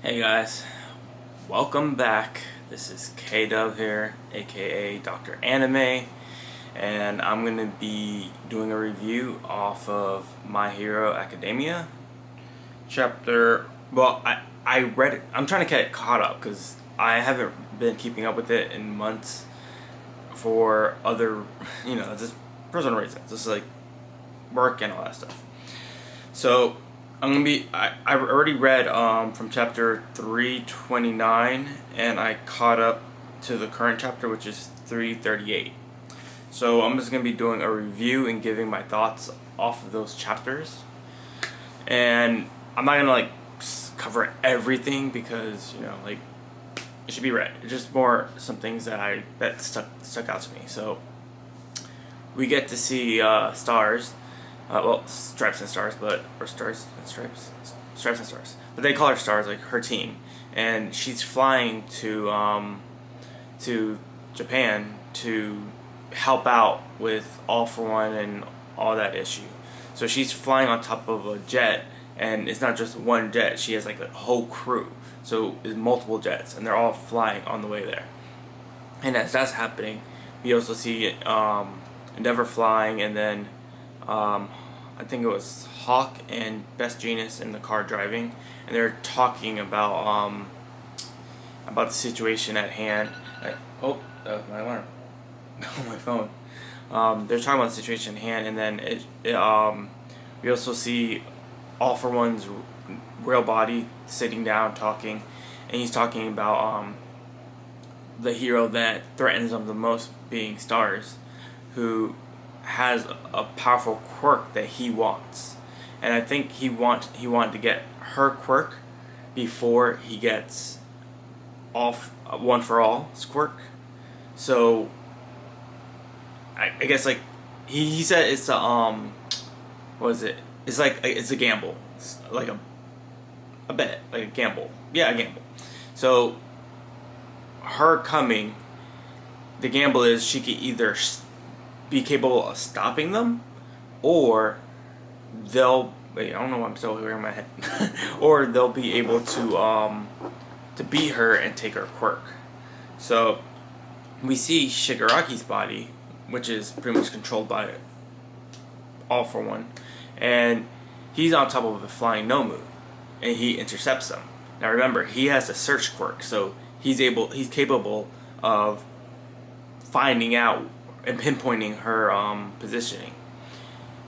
Hey guys, welcome back. This is K-Dub here, aka Dr. Anime, and I'm going to be doing a review off of My Hero Academia chapter. Well, I read it. I'm trying to get caught up because I haven't been keeping up with it in months for other, just personal reasons, just like work and all that stuff. So I already read from chapter 329, and I caught up to the current chapter, which is 338. So I'm just gonna be doing a review and giving my thoughts off of those chapters. And I'm not gonna cover everything because it should be read. It's just more some things that stuck out to me. So we get to see stars. Stripes and Stars, or Stars and Stripes? Stripes and Stars. But they call her Stars, like her team. And she's flying to Japan to help out with All for One and all that issue. So she's flying on top of a jet, and it's not just one jet, she has like a whole crew. So it's multiple jets, and they're all flying on the way there. And as that's happening, we also see Endeavor flying, and then I think it was Hawk and Best Genius in the car driving, and they're talking about the situation at hand. That was my alarm on my phone. They're talking about the situation at hand, and then we also see All for One's real body sitting down talking, and he's talking about the hero that threatens him the most, being Stars, who has a powerful quirk that he wants, and I think he wanted to get her quirk before he gets off One for All's quirk. So I guess he said it's a what is it? It's it's a gamble, like a bet, like a gamble. Yeah, a gamble. So her coming, the gamble is she could either be capable of stopping them, or they'll I don't know why I'm still hearing my head or they'll be able to beat her and take her quirk. So we see Shigaraki's body, which is pretty much controlled by All for One, and he's on top of a flying Nomu, and he intercepts them. Now remember, he has a search quirk, so he's capable of finding out and pinpointing her positioning.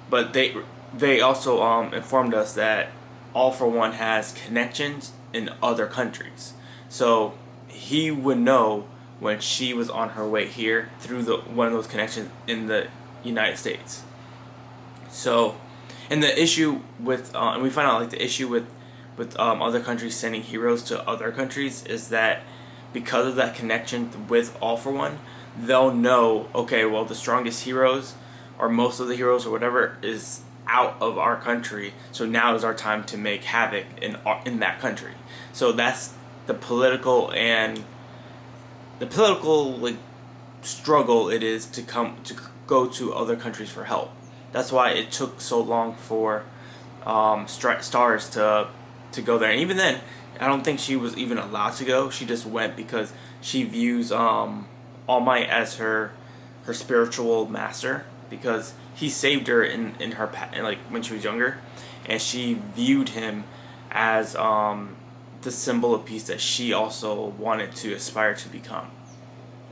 But they also informed us that All for One has connections in other countries, so he would know when she was on her way here through one of those connections in the United States. So, and the issue with and we find out the issue with other countries sending heroes to other countries is that because of that connection with All for One, they'll know, okay, well, the strongest heroes, or most of the heroes, or whatever, is out of our country, so now is our time to make havoc in that country. So that's the political struggle it is to go to other countries for help. That's why it took so long for Stars to go there. And even then, I don't think she was even allowed to go. She just went because she views All Might as her spiritual master, because he saved her in her when she was younger, and she viewed him as the symbol of peace that she also wanted to aspire to become.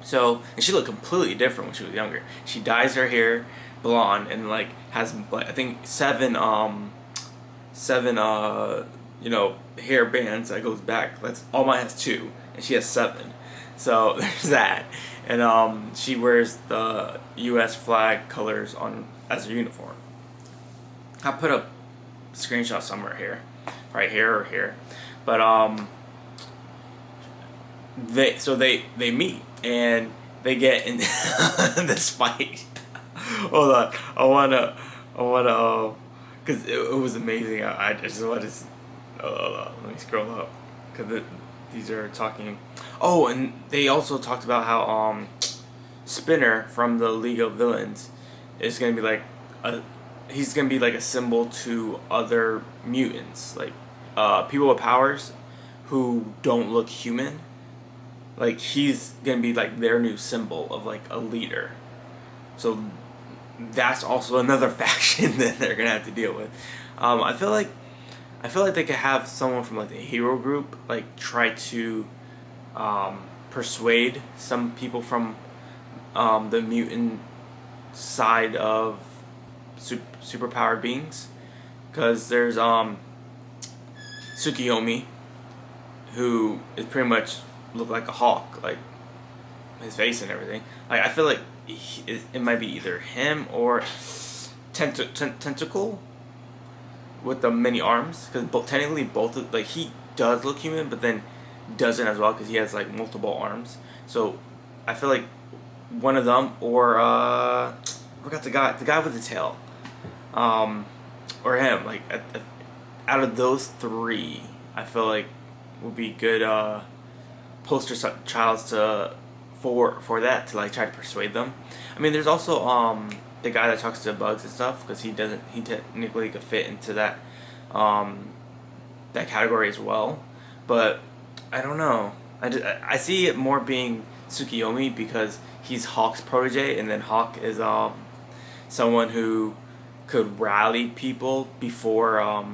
So, and she looked completely different when she was younger. She dyes her hair blonde and has I think seven hair bands that goes back. All Might has 2, and she has 7. So there's that. And she wears the U.S. flag colors as her uniform. I'll put a screenshot somewhere here, right here or here. But they meet, and they get in this fight. Hold on, I wanna, cause it was amazing. I just want to. Let me scroll up, cause these are talking. Oh, and they also talked about how Spinner from the League of Villains is gonna be he's gonna be a symbol to other mutants, people with powers who don't look human, like he's gonna be like their new symbol of like a leader. So that's also another faction that they're gonna have to deal with. I feel like they could have someone from like the hero group like try to persuade some people from the mutant side of superpowered beings, because there's Tsukiyomi, who is pretty much look like a hawk, like his face and everything. Like I feel like it might be either him or Tentacle with the many arms, because technically both like he does look human, but then doesn't as well because he has like multiple arms. So I feel like one of them, or I forgot the guy with the tail, or him. Like out of those three, I feel like would be good poster childs to for that, to like try to persuade them. I mean, there's also the guy that talks to bugs and stuff, because he technically could fit into that that category as well. But I don't know. I see it more being Tsukiyomi because he's Hawk's protege, and then Hawk is someone who could rally people before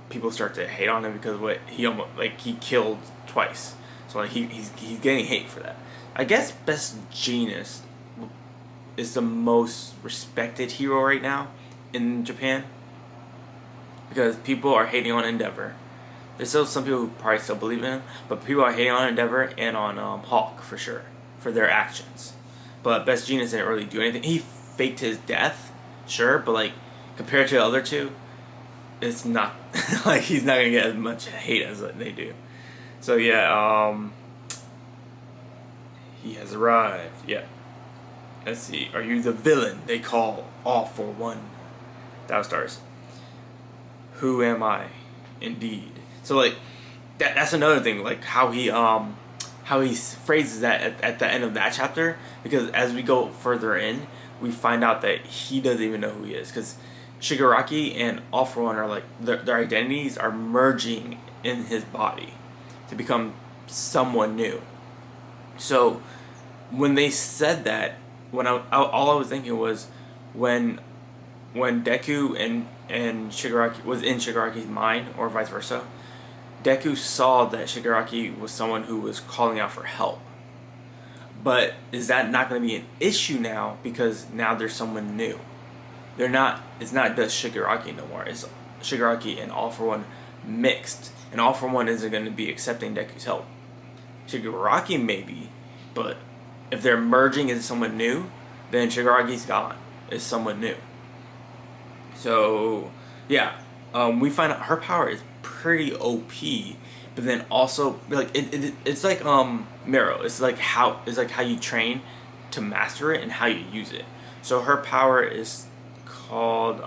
people start to hate on him, because what he killed twice. So like he's getting hate for that. I guess Best Genius is the most respected hero right now in Japan, because people are hating on Endeavor. There's still some people who probably still believe in him, but people are hating on Endeavor and on Hawk for sure for their actions. But Best Genius didn't really do anything. He faked his death, sure, but like compared to the other two, it's not like he's not gonna get as much hate as they do. So yeah, he has arrived. Yeah. Let's see. Are you the villain they call All for One? Thou stars. Who am I? Indeed. So like that's another thing. Like how he phrases that at the end of that chapter. Because as we go further in, we find out that he doesn't even know who he is. Because Shigaraki and All for One are like their identities are merging in his body to become someone new. So when they said that, all I was thinking was when Deku and Shigaraki was in Shigaraki's mind, or vice versa, Deku saw that Shigaraki was someone who was calling out for help. But is that not going to be an issue now, because now there's someone new? It's not just Shigaraki no more. It's Shigaraki and All for One mixed, and All for One isn't going to be accepting Deku's help. Shigaraki maybe, but if they're merging into someone new, then Shigaraki's gone. It's someone new. So yeah, we find out her power is pretty OP, but then also like it's like Miro. It's like how you train to master it and how you use it. So her power is called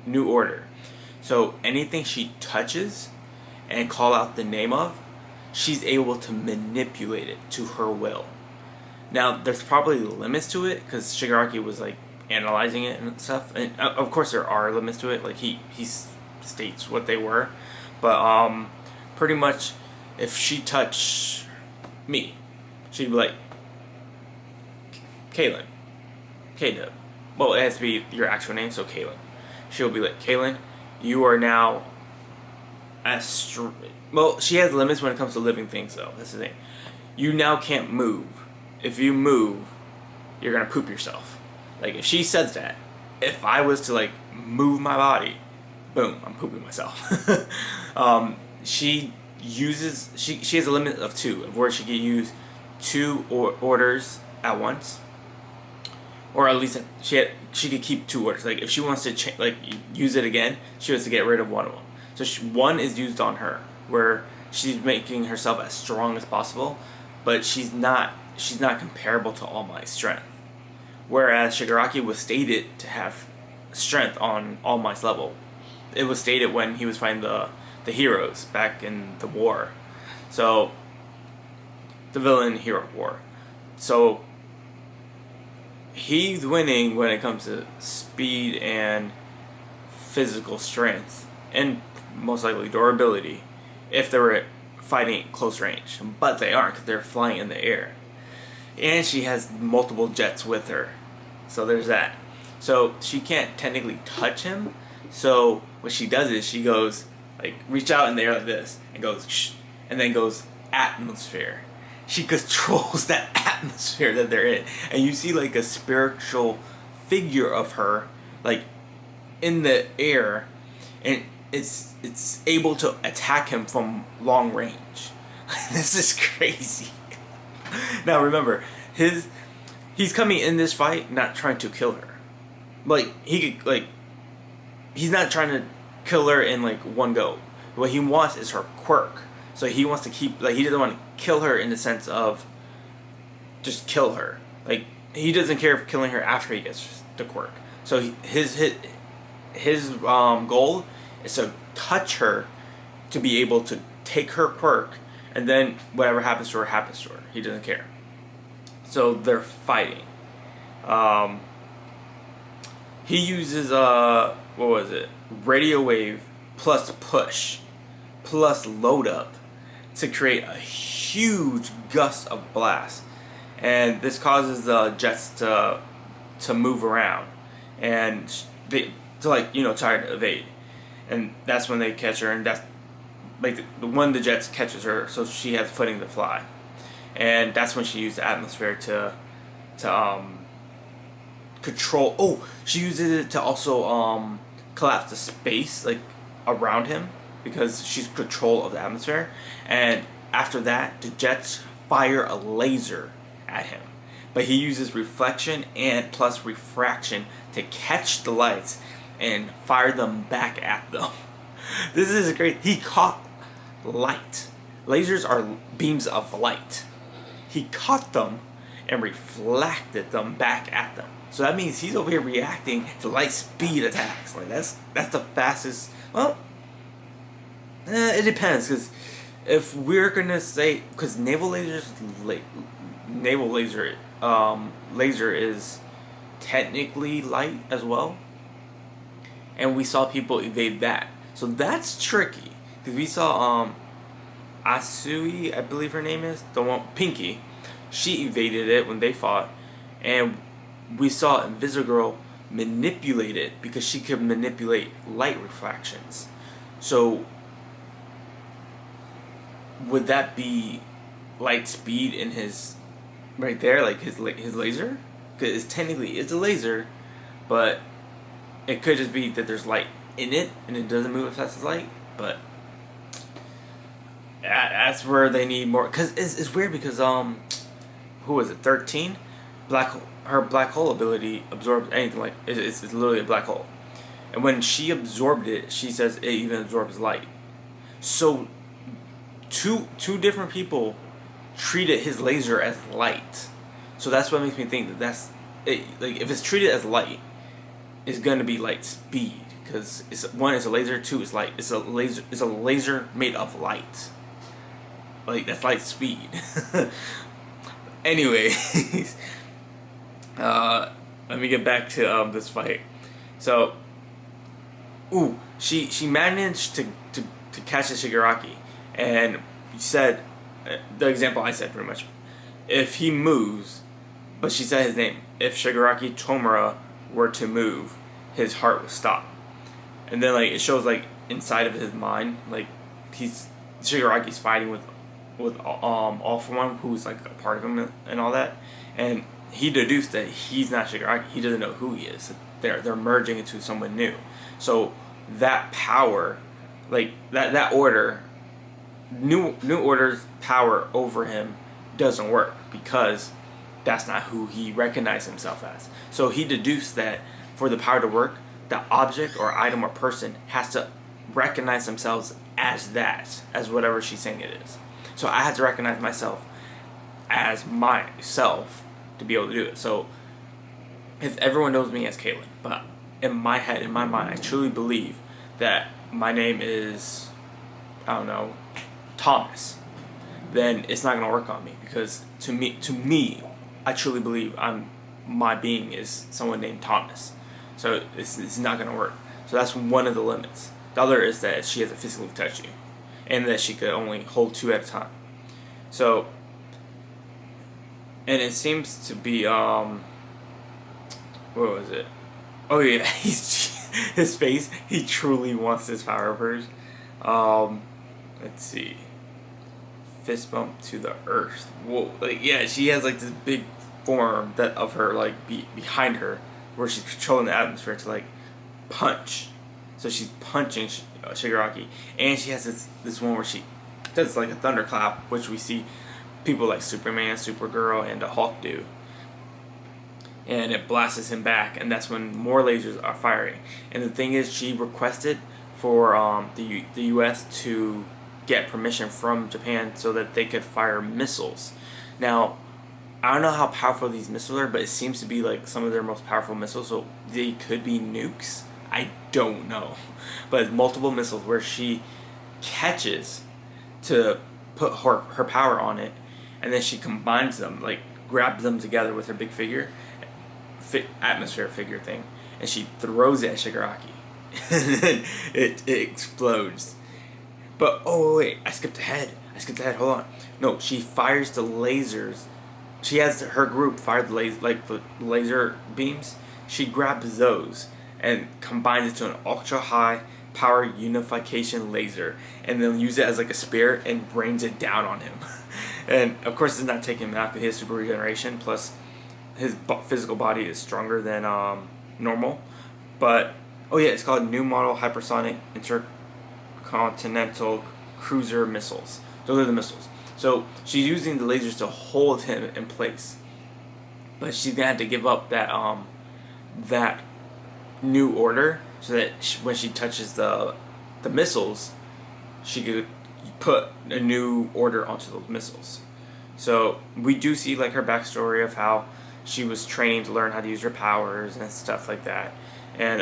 New Order. So anything she touches and call out the name of, she's able to manipulate it to her will. Now, there's probably limits to it, because Shigaraki was like analyzing it and stuff, and of course there are limits to it. Like he states what they were, but pretty much if she touched me, she'd be like, Kaylin, K-Dub. Well, it has to be your actual name, so Kaylin. She'll be like, Kaylin, you are now well, she has limits when it comes to living things, though. That's the thing. You now can't move. If you move, you're gonna poop yourself. Like, if she says that, if I was to like move my body, boom, I'm pooping myself. She has a limit of 2, of where she can use 2 orders at once, or at least she could keep 2 orders. Like if she wants to use it again, she has to get rid of one of them. So one is used on her, where she's making herself as strong as possible, but she's not comparable to All Might's strength. Whereas Shigaraki was stated to have strength on All Might's level. It was stated when he was fighting the heroes back in the war. So the villain hero war. So he's winning when it comes to speed and physical strength, and most likely durability. if they were fighting at close range, but they aren't because they're flying in the air. And she has multiple jets with her, so there's that. So she can't technically touch him. So what she does is she goes like reach out in the air like this and goes shh, and then goes atmosphere. She controls that atmosphere that they're in, and you see like a spiritual figure of her like in the air, and it's able to attack him from long range. This is crazy. Now remember, he's coming in this fight not trying to kill her. Like he's not trying to kill her in like one go. What he wants is her quirk. So he wants to keep he doesn't want to kill her in the sense of just kill her. Like he doesn't care if killing her after he gets the quirk. So his goal is to touch her to be able to take her quirk, and then whatever happens to her happens to her. He doesn't care. So they're fighting. He uses what was it? Radio wave plus push plus load up to create a huge gust of blast, and this causes the jets to move around, and they try to evade, and that's when they catch her, and that's like the one the jets catches her, so she has footing to fly, and that's when she used the atmosphere to control. Oh, she uses it to also collapse the space like around him because she's control of the atmosphere, and after that the jets fire a laser at him, but he uses reflection and plus refraction to catch the lights and fire them back at them. This is great. He caught light. Lasers are beams of light. He caught them and reflected them back at them. So that means he's over here reacting to light speed attacks. Like that's the fastest. Well, it depends, because if we're gonna say, because naval laser is technically light as well, and we saw people evade that. So that's tricky, because we saw Asui, I believe her name is, the one Pinky, she evaded it when they fought, and we saw Invisigirl manipulate it because she could manipulate light refractions. So would that be light speed in his right there, like his laser? Because technically it's a laser, but it could just be that there's light in it and it doesn't move as fast as light. But that's where they need more. Because it's weird because who was it? 13, her black hole ability absorbs anything. Like it's literally a black hole, and when she absorbed it, she says it even absorbs light. So two different people treated his laser as light. So that's what makes me think that that's it. Like if it's treated as light, it's gonna be light speed, because one is a laser, two is light. It's a laser made of light. Like that's light speed. Anyways, let me get back to this fight. So, she managed to catch the Shigaraki. And you said, the example I said pretty much, if he moves, but she said his name, if Shigaraki Tomura were to move, his heart would stop. And then like it shows like inside of his mind, like Shigaraki's fighting with All For One, who's like a part of him and all that, and he deduced that he's not Shigaraki. He doesn't know who he is. They're merging into someone new. So that power, like that order. New Order's power over him doesn't work because that's not who he recognized himself as. So he deduced that for the power to work, the object or item or person has to recognize themselves as that, as whatever she's saying it is. So I had to recognize myself as myself to be able to do it. So if everyone knows me as Caitlin, but in my head, in my mind, I truly believe that my name is, I don't know, Thomas, then it's not gonna work on me, because to me, I truly believe my being is someone named Thomas. So it's not gonna work. So that's one of the limits. The other is that she has to physically touch you, and that she could only hold 2 at a time. So, and it seems to be what was it? Oh yeah, his face. He truly wants this power of hers. Let's see. Fist bump to the earth. Whoa, like yeah, she has like this big form that of her like behind her, where she's controlling the atmosphere to like punch. So she's punching Shigaraki, and she has this one where she does like a thunderclap, which we see people like Superman, Supergirl, and the Hulk do. And it blasts him back, and that's when more lasers are firing. And the thing is, she requested for the U.S. to get permission from Japan so that they could fire missiles. Now, I don't know how powerful these missiles are, but it seems to be like some of their most powerful missiles, so they could be nukes. I don't know. But it's multiple missiles where she catches to put her power on it, and then she combines them, like grabs them together with her big figure, atmosphere figure thing, and she throws it at Shigaraki. And then it explodes. But oh wait, I skipped ahead. Hold on. No, she fires the lasers. She has her group fire the laser beams. She grabs those and combines it to an ultra high power unification laser, and then use it as like a spear and rains it down on him. And of course, it's not taking him out because he has super regeneration. Plus, his physical body is stronger than normal. But oh yeah, it's called New Model Hypersonic Intercontinental Cruiser Missiles. Those are the missiles. So she's using the lasers to hold him in place, but she's gonna have to give up that new order so that when she touches the missiles, she could put a new order onto those missiles. So we do see like her backstory of how she was training to learn how to use her powers and stuff like that, and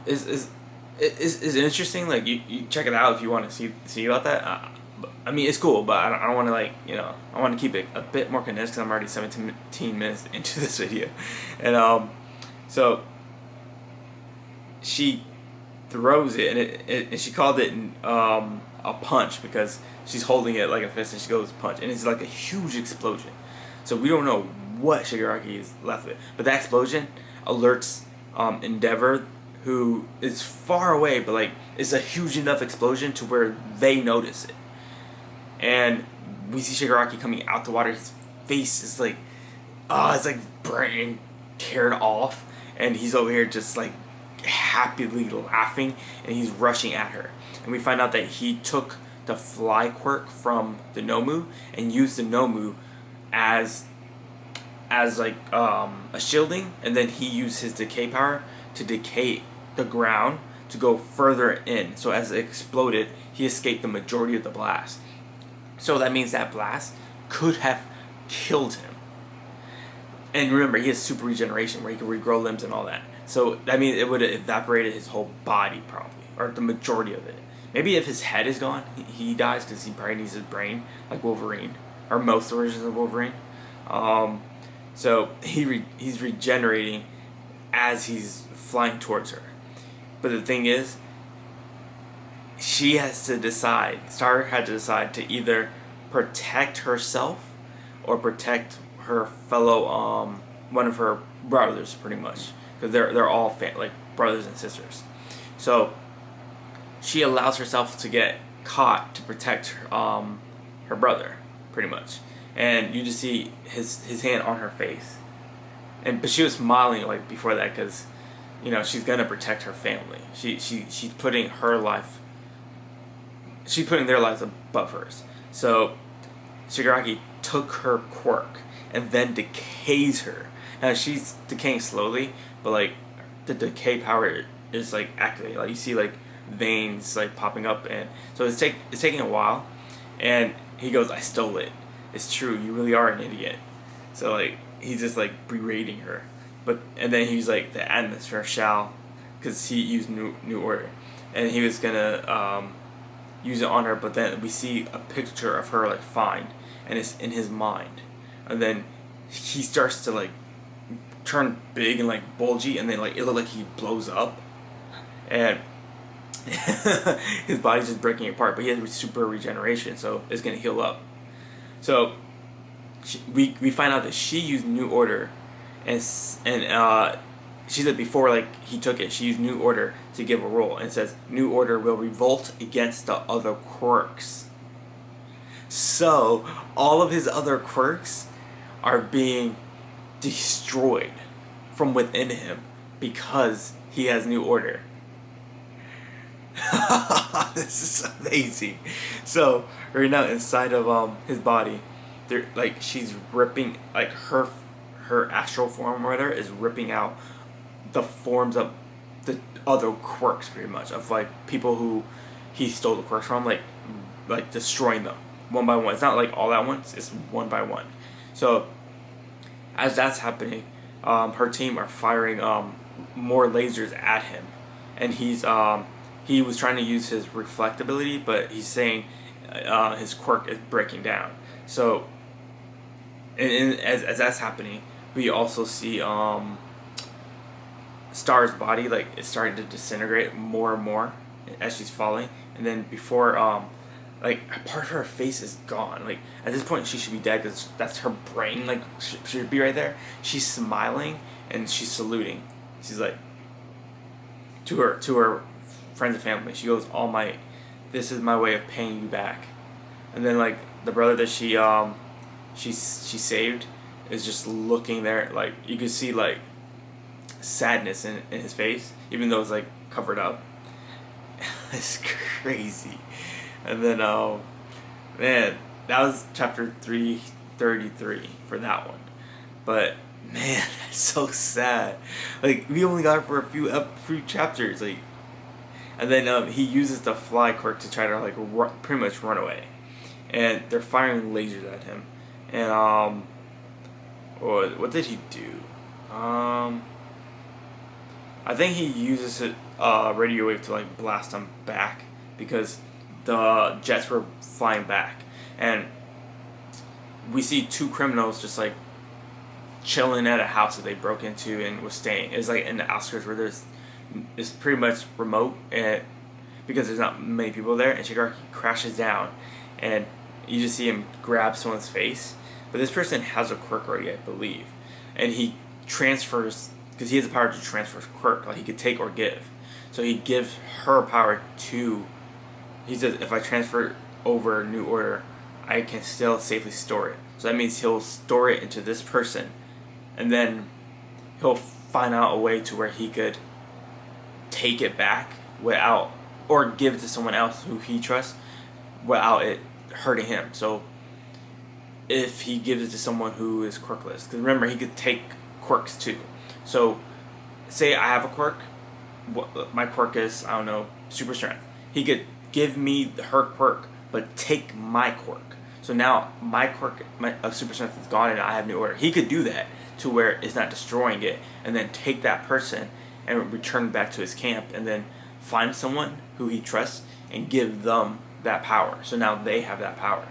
is interesting. Like you check it out if you want to see about that. I mean, it's cool, but I don't want to like I want to keep it a bit more condensed because I'm already 17 minutes into this video, and so she throws it, and she called it a punch because she's holding it like a fist, and she goes punch, and it's like a huge explosion. So we don't know what Shigaraki is left with, but that explosion alerts Endeavor, who is far away, but like it's a huge enough explosion to where they notice it. And we see Shigaraki coming out the water. His face is like, it's like brain teared off, and he's over here just like happily laughing, and he's rushing at her. And we find out that he took the fly quirk from the Nomu and used the Nomu as like a shielding, and then he used his decay power to decay the ground to go further in. So as it exploded, he escaped the majority of the blast. So that means that blast could have killed him. And remember, he has super regeneration where he can regrow limbs and all that. So that means it would have evaporated his whole body probably, or the majority of it. Maybe if his head is gone, he dies because he probably needs his brain, like Wolverine, or most versions of Wolverine. So he's regenerating as he's flying towards her. But the thing is, she has to decide. Star had to decide to either protect herself or protect her fellow, one of her brothers, pretty much, because they're all like brothers and sisters. So she allows herself to get caught to protect her brother, pretty much. And you just see his hand on her face, but she was smiling like before that because she's gonna protect her family. She's putting her life. She's putting their lives above hers. So Shigaraki took her quirk and then decays her. Now she's decaying slowly, but like the decay power is like activated. Like you see like veins like popping up, and so it's taking a while. And he goes, "I stole it. It's true. You really are an idiot." So like he's just like berating her, and then he's like, "The atmosphere shall," because he used new order, and he was gonna use it on her. But then we see a picture of her like fine, and it's in his mind, and then he starts to like turn big and like bulgy, and then like it looked like he blows up, and his body's just breaking apart, but he has super regeneration, so it's gonna heal up. So we find out that she used New Order, and she said before like he took it, she used New Order to give a role, and it says New Order will revolt against the other quirks. So all of his other quirks are being destroyed from within him because he has New Order. This is amazing. So right now inside of his body, there like she's ripping like her astral form or whatever is ripping out the forms of the other quirks pretty much of like people who he stole the quirks from, like destroying them one by one. It's not like all at once, it's one by one. So as that's happening, her team are firing more lasers at him, and he was trying to use his reflect ability, but he's saying his quirk is breaking down. So as that's happening, we also see Star's body like it's starting to disintegrate more and more as she's falling, and then before like a part of her face is gone. Like at this point, she should be dead because that's her brain. Like should be right there. She's smiling and she's saluting. She's like to her friends and family. She goes, "All Might, this is my way of paying you back." And then like the brother that she saved is just looking there. Like you could see like sadness in his face, even though it's like covered up. It's crazy. And then man, that was chapter 333 for that one. But man, that's so sad. Like we only got it for a few chapters. Like, and then he uses the fly quirk to try to like pretty much run away, and they're firing lasers at him. And what did he do? I think he uses it radio wave to like blast them back because the jets were flying back, and we see two criminals just like chilling at a house that they broke into and was staying. It's like in the outskirts where it's pretty much remote, and because there's not many people there, and Shigaraki crashes down, and you just see him grab someone's face. But this person has a quirk already, I believe, and he transfers because he has the power to transfer his quirk. Like he could take or give, so he gives her power to. He says, if I transfer over New Order, I can still safely store it. So that means he'll store it into this person, and then he'll find out a way to where he could take it back without, or give it to someone else who he trusts without it hurting him. So if he gives it to someone who is quirkless, because remember he could take quirks too. So say I have a quirk, my quirk is, I don't know, super strength. He could give me her quirk, but take my quirk. So now my quirk of super strength is gone, and I have New Order. He could do that to where it's not destroying it, and then take that person and return back to his camp, and then find someone who he trusts and give them that power. So now they have that power.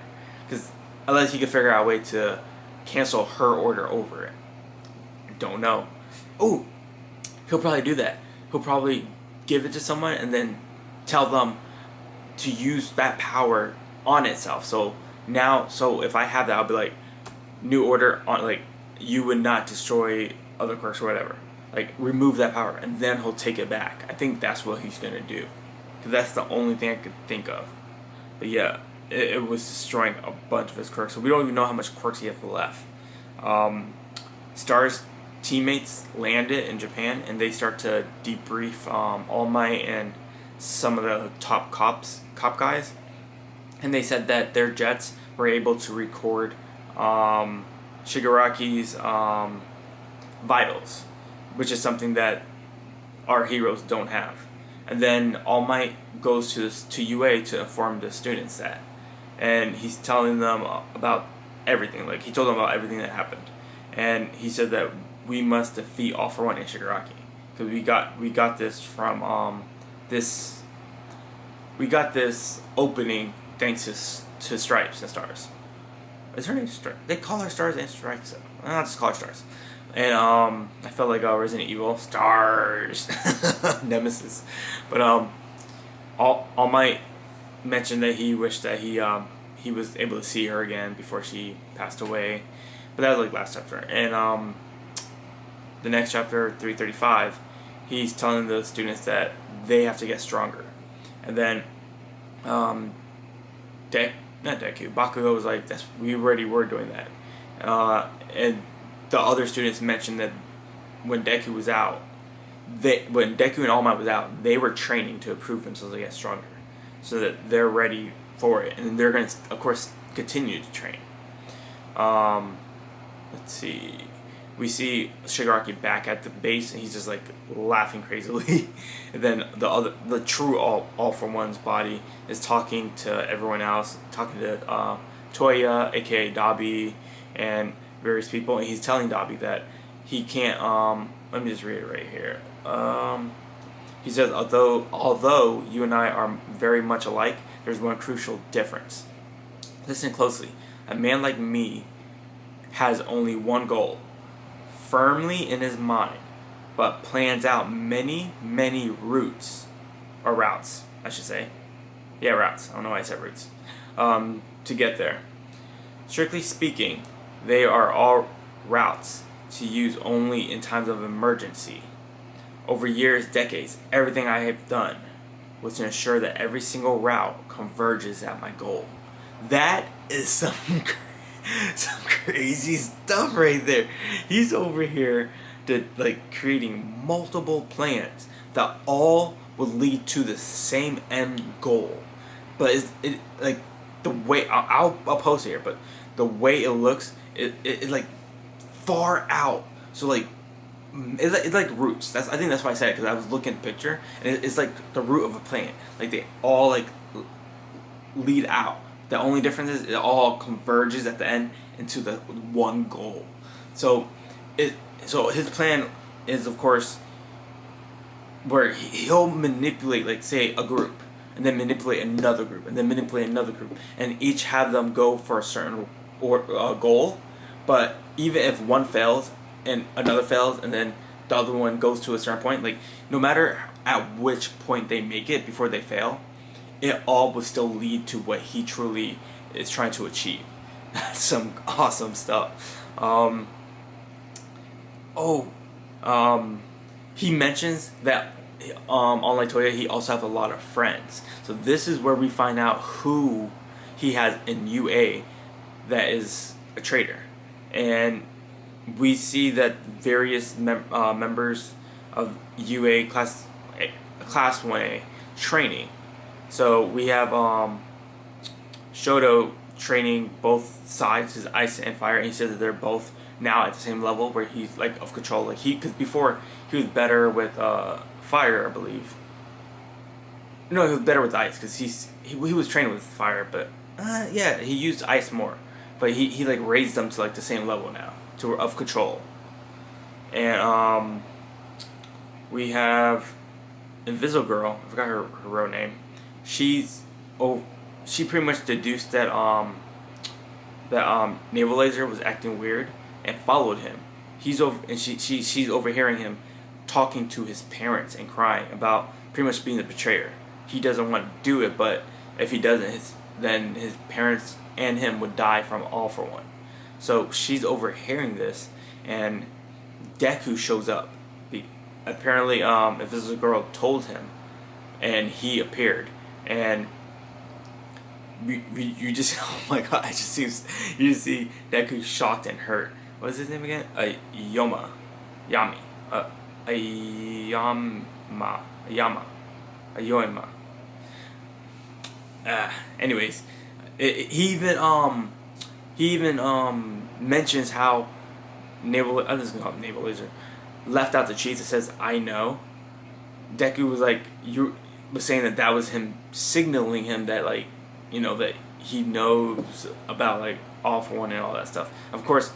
Because unless he could figure out a way to cancel her order over it, don't know. Oh, he'll probably do that. He'll probably give it to someone and then tell them to use that power on itself. So if I have that, I'll be like, New Order on, like, you would not destroy other quirks or whatever. Like, remove that power, and then he'll take it back. I think that's what he's gonna do, because that's the only thing I could think of. But yeah, it was destroying a bunch of his quirks, so we don't even know how much quirks he has left. Star's teammates landed in Japan, and they start to debrief All Might and some of the top cop guys, and they said that their jets were able to record Shigaraki's vitals, which is something that our heroes don't have. And then All Might goes to UA to inform the students that, and he's telling them about everything. Like he told them about everything that happened, and he said that we must defeat All for One and Shigaraki, because we got this from we got this opening thanks to Stripes and Stars. Is her name Stripes? They call her Stars and Stripes. I'll just call her Stars. And I felt like Resident Evil Stars Nemesis, but All Might mentioned that he wished that he was able to see her again before she passed away, but that was like last chapter. And the next chapter 335, he's telling the students that they have to get stronger, and then not Deku, Bakugo was like, "That's we already were doing that," and the other students mentioned that when Deku was out, when Deku and All Might was out, they were training to improve themselves to get stronger, so that they're ready for it, and they're going to, of course, continue to train. Let's see. We see Shigaraki back at the base, and he's just like laughing crazily. And then the true all for One's body is talking to everyone else, talking to Toya, aka Dabi, and various people, and he's telling Dabi that he can't. Let me just read it right here. He says, although you and I are very much alike, there's one crucial difference. Listen closely. A man like me has only one goal, firmly in his mind, but plans out many routes, I should say. Yeah, routes. I don't know why I said routes. To get there. Strictly speaking, they are all routes to use only in times of emergency. Over years, decades, everything I have done was to ensure that every single route converges at my goal. That is some crazy stuff right there. He's over here creating multiple plans that all would lead to the same end goal. But the way I'll post it here, but the way it looks, it like far out. So like it's like roots. I think that's why I said it, because I was looking at the picture, and it's like the root of a plant. Like they all like lead out. The only difference is it all converges at the end into the one goal. So his plan is, of course, where he'll manipulate, like, say, a group, and then manipulate another group, and then manipulate another group, and each have them go for a certain goal. But even if one fails and another fails, and then the other one goes to a certain point, like, no matter at which point they make it before they fail, it all will still lead to what he truly is trying to achieve. That's some awesome stuff. He mentions that unlike Toya, he also has a lot of friends. So this is where we find out who he has in UA that is a traitor. And we see that various members of UA class 1A training. So we have Shoto training both sides, his ice and fire, and he says that they're both now at the same level where he's like of control. Like because before he was better with fire, I believe. No, he was better with ice because he was training with fire, but yeah, he used ice more. But he like raised them to like the same level now of control. And we have Invisible Girl. I forgot her real name. She pretty much deduced that Naval Laser was acting weird and followed him. She's overhearing him talking to his parents and crying about pretty much being the betrayer. He doesn't want to do it, but if he doesn't, then his parents and him would die from All for One. So she's overhearing this, and Deku shows up. Apparently, Invisible Girl told him, and he appeared. And you just, oh my god, you just see Deku shocked and hurt. What is his name again? Yami. Ayoima. Anyways, he even mentions how I'm just gonna call him Naval Laser left out the cheats that says "I know." Deku was like was saying that was him signaling him that that he knows about like All for One and all that stuff. Of course,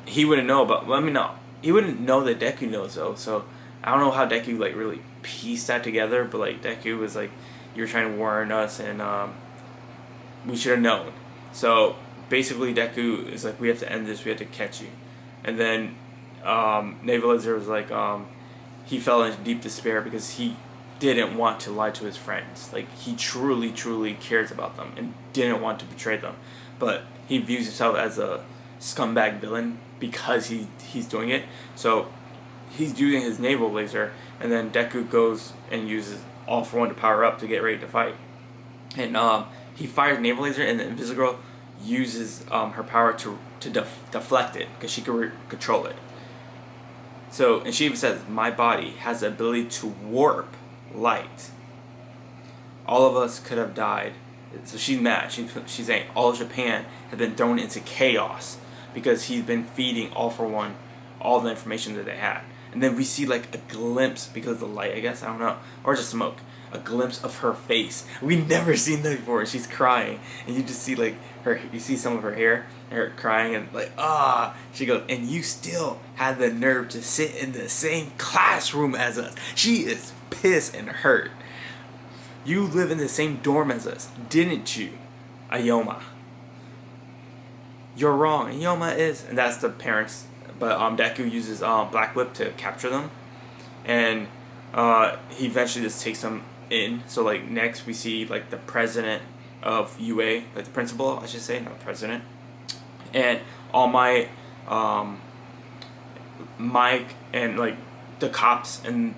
he wouldn't know about. Well, I mean, no, he wouldn't know that Deku knows though. So I don't know how Deku like really pieced that together. But like Deku was like, "You're trying to warn us, and we should have known." So basically, Deku is like, "We have to end this. We have to catch you." And then Naval Lizard was like, he fell into deep despair because he didn't want to lie to his friends. Like, he truly, truly cares about them and didn't want to betray them. But he views himself as a scumbag villain because he's doing it. So he's using his naval laser, and then Deku goes and uses All for One to power up to get ready to fight. And he fires naval laser, and the Invisible Girl uses her power to deflect it because she can control it. So, and she even says, my body has the ability to warp light. All of us could have died. So she's mad. She's saying all of Japan has been thrown into chaos because he's been feeding All for One all the information that they had. And then we see like a glimpse, because of the light, I guess, I don't know, or just smoke, a glimpse of her face. We've never seen that before. She's crying, and you just see like her, you see some of her hair, and her crying, and like, she goes, and you still had the nerve to sit in the same classroom as us. She is pissed and hurt. You live in the same dorm as us, didn't you, Ayoma? You're wrong. Ayoma is, and that's the parents. But Deku uses Black Whip to capture them, and he eventually just takes them in. So like next we see like the president of UA, like the principal, I should say, not president, and All Might, Mike, and like the cops, and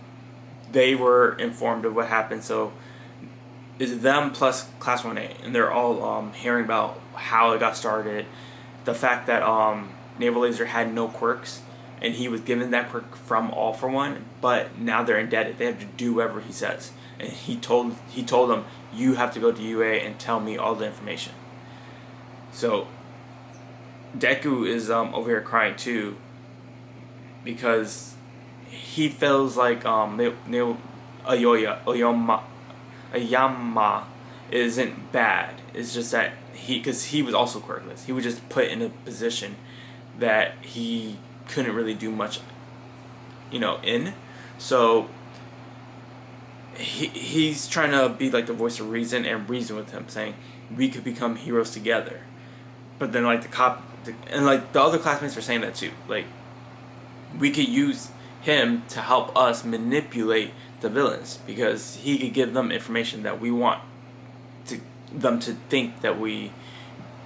they were informed of what happened. So it's them plus Class 1A, and they're all hearing about how it got started, the fact that Naval Laser had no quirks, and he was given that quirk from All for One, but now they're indebted. They have to do whatever he says, and he told them, you have to go to UA and tell me all the information. So Deku is over here crying too, because he feels like Ayama isn't bad. It's just that because he was also quirkless, he was just put in a position that he couldn't really do much, in. So he's trying to be like the voice of reason and reason with him, saying we could become heroes together. But then like and like the other classmates are saying that too. Like, we could use him to help us manipulate the villains, because he could give them information that we want them to think that we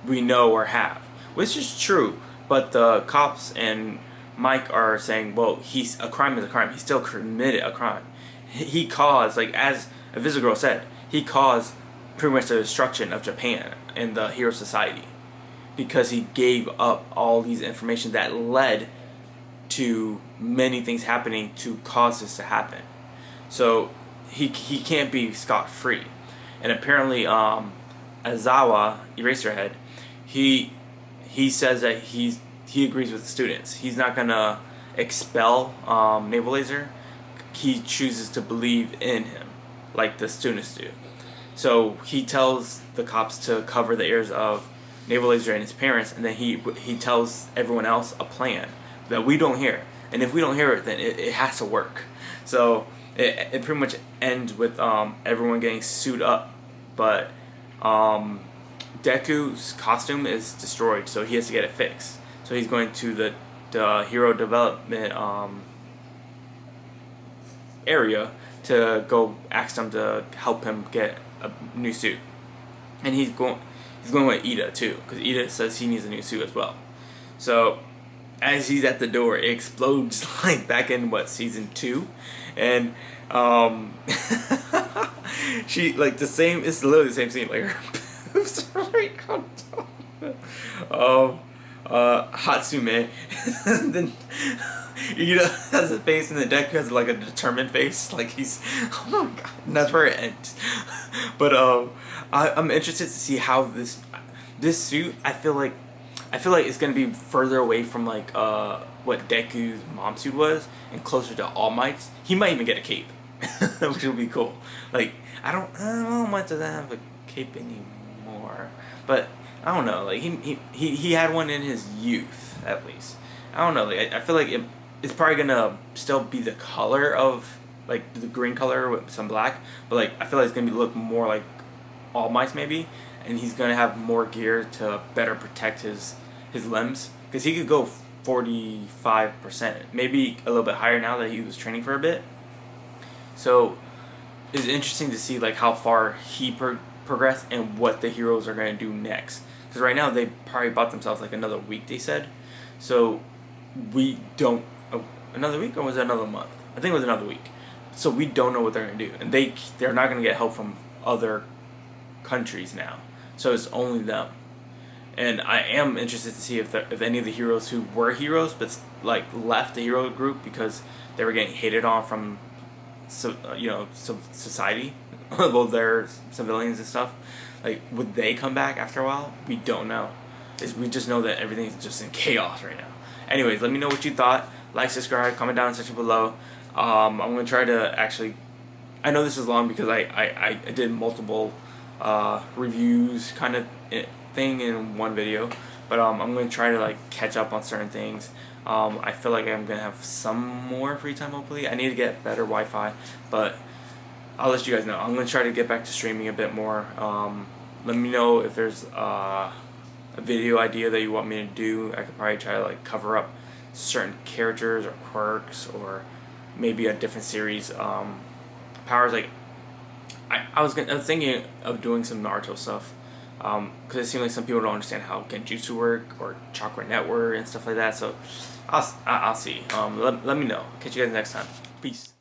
know or have, which is true. But the cops and Mike are saying, well, a crime is a crime. He still committed a crime. He caused, like as Invisible Girl said, he caused pretty much the destruction of Japan and the Hero Society, because he gave up all these information that led to many things happening to cause this to happen. So he can't be scot-free. And apparently Aizawa, Eraserhead, he says that he agrees with the students. He's not gonna expel Naval Laser. He chooses to believe in him, like the students do. So he tells the cops to cover the ears of Naval Laser and his parents, and then he tells everyone else a plan that we don't hear. And if we don't hear it, then it has to work. So it pretty much ends with everyone getting suited up, but Deku's costume is destroyed, so he has to get it fixed. So he's going to the hero development area to go ask them to help him get a new suit. And he's going with Ida too, because Ida says he needs a new suit as well. So as he's at the door, it explodes like back in season 2, and she like the same. It's literally the same scene. Like her boobs are right on top. Hatsume, and then Ida has a face, and the Deku has like a determined face, like he's, oh my god, and that's where it ends. But I'm interested to see how this suit. I feel like it's gonna be further away from like what Deku's mom suit was, and closer to All Might's. He might even get a cape, which would be cool. Like I don't know, All Might doesn't have a cape anymore, but I don't know. Like he had one in his youth, at least. I don't know. Like I feel like it's probably gonna still be the color of like the green color with some black, but like I feel like it's gonna look more like All Might's maybe, and he's gonna have more gear to better protect his limbs, because he could go 45%, maybe a little bit higher now that he was training for a bit. So it's interesting to see like how far he progressed and what the heroes are going to do next. Because right now they probably bought themselves like another week. They said, so we don't. Oh, another week or was it another month? I think it was another week. So we don't know what they're going to do, and they're not going to get help from other countries now. So it's only them. And I am interested to see if any of the heroes who were heroes but like left the hero group because they were getting hated on from society, well, their civilians and stuff, like would they come back after a while? We don't know. We just know that everything's just in chaos right now. Anyways, let me know what you thought. Like, subscribe, comment down in the section below. I'm gonna try to actually. I know this is long because I did multiple reviews kind of thing in one video, but I'm gonna try to like catch up on certain things. I feel like I'm gonna have some more free time. Hopefully, I need to get better Wi-Fi, but I'll let you guys know. I'm gonna try to get back to streaming a bit more. Let me know if there's a video idea that you want me to do. I could probably try to like cover up certain characters or quirks, or maybe a different series. Powers like I was thinking of doing some Naruto stuff. Because it seems like some people don't understand how Genjutsu work or Chakra Network and stuff like that. So I'll see. Let me know. Catch you guys next time. Peace.